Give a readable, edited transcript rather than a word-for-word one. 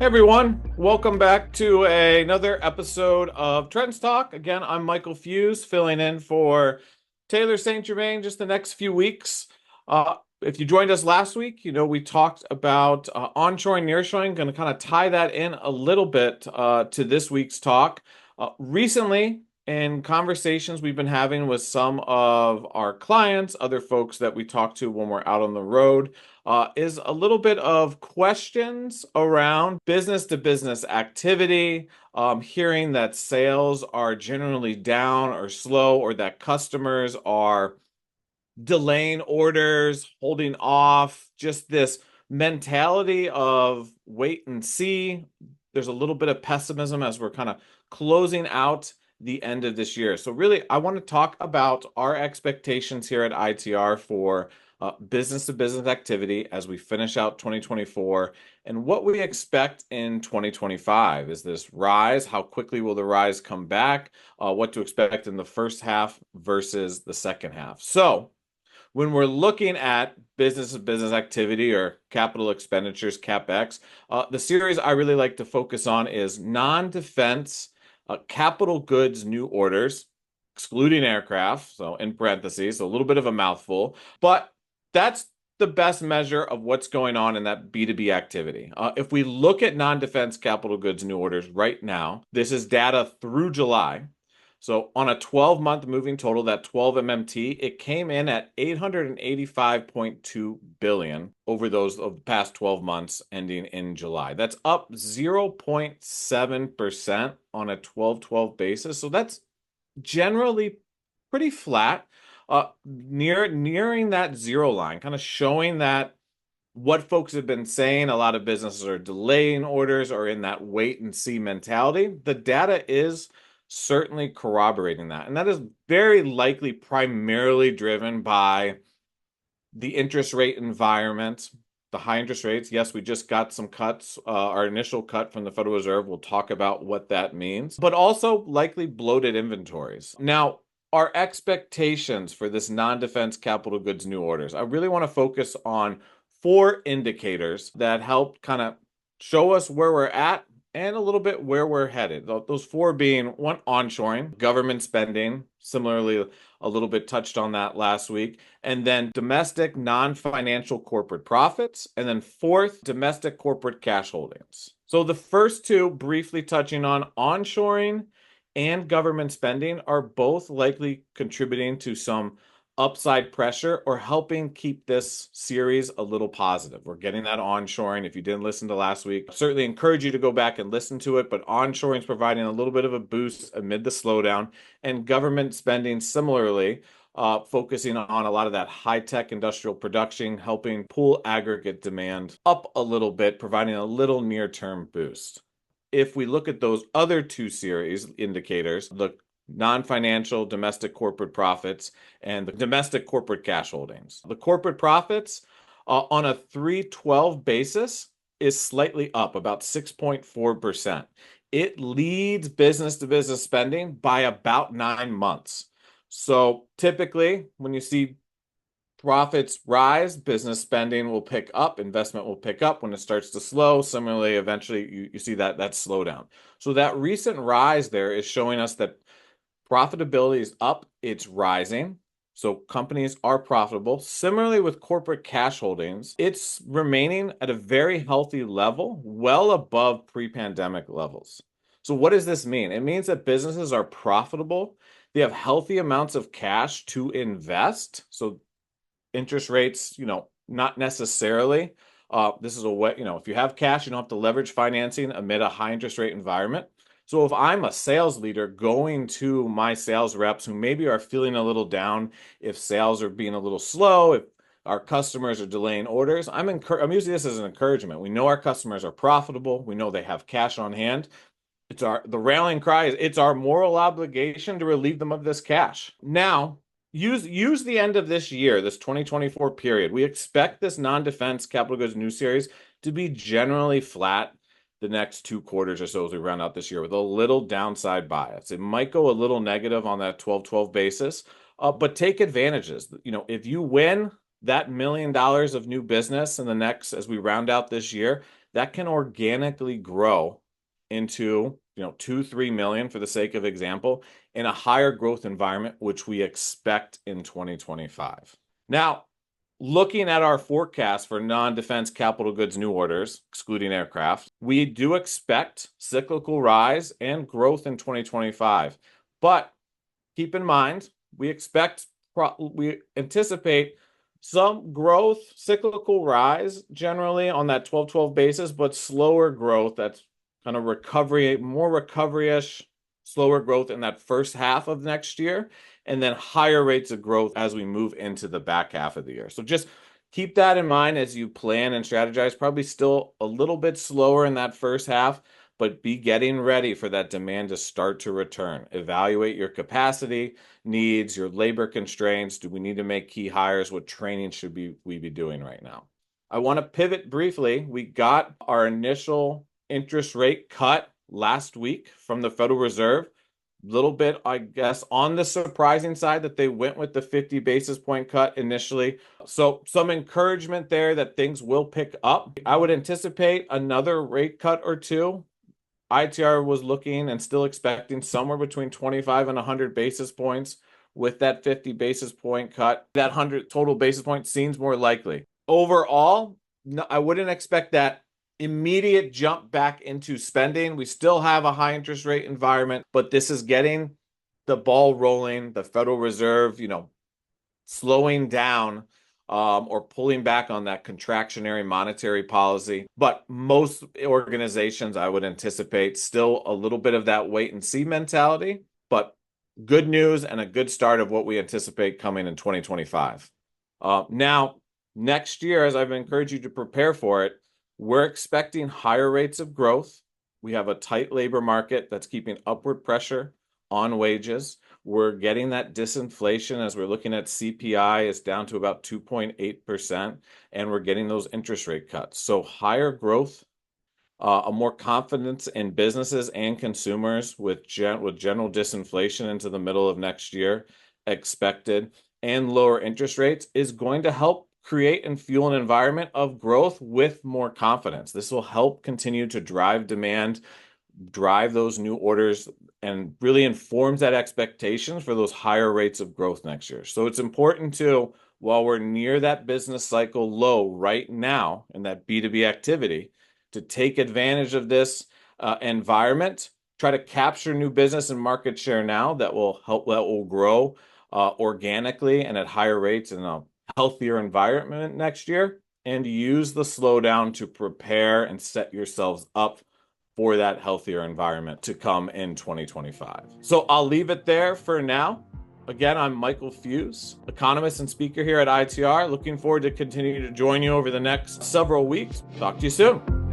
Everyone, welcome back to another episode of TrendsTalk. Again, I'm Michael Feuz, filling in for Taylor St. Germain just the next few weeks. If you joined us last week, we talked about onshoring, nearshoring. Going to kind of tie that in a little bit to this week's talk. Recently, in conversations we've been having with some of our clients, other folks that we talk to when we're out on the road, is a little bit of questions around business to business activity, hearing that sales are generally down or slow, or that customers are delaying orders, holding off, just this mentality of wait and see. There's a little bit of pessimism as we're kind of closing out the end of this year. So really, I want to talk about our expectations here at ITR for business to business activity as we finish out 2024 and what we expect in 2025. Is this rise? How quickly will the rise come back? What to expect in the first half versus the second half. So when we're looking at business to business activity or capital expenditures, CapEx, the series I really like to focus on is non-defense capital goods new orders, excluding aircraft, so in parentheses, so a little bit of a mouthful, but that's the best measure of what's going on in that B2B activity. If we look at non-defense capital goods new orders right now, this is data through July. So on a 12-month moving total, that 12 MMT, it came in at 885.2 billion over those of the past 12 months ending in July. That's up 0.7% on a 12-12 basis. So that's generally pretty flat, nearing that zero line, kind of showing that what folks have been saying, a lot of businesses are delaying orders or in that wait and see mentality. The data is certainly corroborating that. And that is very likely primarily driven by the interest rate environment, the high interest rates. Yes, we just got some cuts, our initial cut from the Federal Reserve. We'll talk about what that means, but also likely bloated inventories. Now, our expectations for this non-defense capital goods new orders, I really want to focus on four indicators that help kind of show us where we're at and a little bit where we're headed. Those four being one, onshoring, government spending, similarly, a little bit touched on that last week, and then domestic non-financial corporate profits, and then fourth, domestic corporate cash holdings. So the first two, briefly touching on onshoring and government spending, are both likely contributing to some upside pressure or helping keep this series a little positive. We're getting that onshoring. If you didn't listen to last week, I certainly encourage you to go back and listen to it, but onshoring is providing a little bit of a boost amid the slowdown, and government spending similarly, focusing on a lot of that high-tech industrial production, helping pull aggregate demand up a little bit, providing a little near-term boost. If we look at those other two series indicators, the non-financial domestic corporate profits and the domestic corporate cash holdings. The corporate profits on a 3/12 basis is slightly up, about 6.4%. It leads business to business spending by about 9 months. So typically, when you see profits rise, business spending will pick up, investment will pick up. When it starts to slow, similarly, eventually you see that slowdown. So that recent rise there is showing us that profitability is up, it's rising. So companies are profitable. Similarly with corporate cash holdings, it's remaining at a very healthy level, well above pre-pandemic levels. So what does this mean? It means that businesses are profitable. They have healthy amounts of cash to invest. So interest rates, not necessarily. This is a way, if you have cash, you don't have to leverage financing amid a high interest rate environment. So if I'm a sales leader going to my sales reps who maybe are feeling a little down, if sales are being a little slow, if our customers are delaying orders, I'm using this as an encouragement. We know our customers are profitable. We know they have cash on hand. The rallying cry is it's our moral obligation to relieve them of this cash. Now, use the end of this year, this 2024 period. We expect this non-defense capital goods news series to be generally flat the next 2 quarters or so as we round out this year with a little downside bias. It might go a little negative on that 12/12 basis, but take advantages. If you win that $1 million of new business in the next, as we round out this year, that can organically grow into 2-3 million for the sake of example in a higher growth environment, which we expect in 2025. Now, looking at our forecast for non-defense capital goods new orders, excluding aircraft, we do expect cyclical rise and growth in 2025. But keep in mind, we anticipate some growth, cyclical rise generally on that 12-12 basis, but slower growth. That's kind of recovery, more recovery-ish, slower growth in that first half of next year, and then higher rates of growth as we move into the back half of the year. So just keep that in mind as you plan and strategize. Probably still a little bit slower in that first half, but be getting ready for that demand to start to return. Evaluate your capacity needs, your labor constraints. Do we need to make key hires? What training should we be doing right now? I want to pivot briefly. We got our initial interest rate cut last week from the Federal Reserve. Little bit, I guess, on the surprising side that they went with the 50 basis point cut initially. So some encouragement there that things will pick up. I would anticipate another rate cut or two. ITR was looking and still expecting somewhere between 25 and 100 basis points with that 50 basis point cut. That 100 total basis point seems more likely. Overall, no, I wouldn't expect that immediate jump back into spending. We still have a high interest rate environment, but this is getting the ball rolling. The Federal Reserve, slowing down or pulling back on that contractionary monetary policy. But most organizations, I would anticipate, still a little bit of that wait and see mentality, but good news and a good start of what we anticipate coming in 2025. Now, next year, as I've encouraged you to prepare for it, we're expecting higher rates of growth. We have a tight labor market that's keeping upward pressure on wages. We're getting that disinflation as we're looking at CPI is down to about 2.8%, and we're getting those interest rate cuts. So higher growth, a more confidence in businesses and consumers with general disinflation into the middle of next year expected, and lower interest rates is going to help create and fuel an environment of growth with more confidence. This will help continue to drive demand, drive those new orders, and really informs that expectation for those higher rates of growth next year. So it's important to, while we're near that business cycle low right now in that B2B activity, to take advantage of this environment, try to capture new business and market share now that will grow organically and at higher rates in a healthier environment next year, and use the slowdown to prepare and set yourselves up for that healthier environment to come in 2025. So I'll leave it there for now. Again, I'm Michael Feuz, economist and speaker here at ITR. Looking forward to continuing to join you over the next several weeks. Talk to you soon.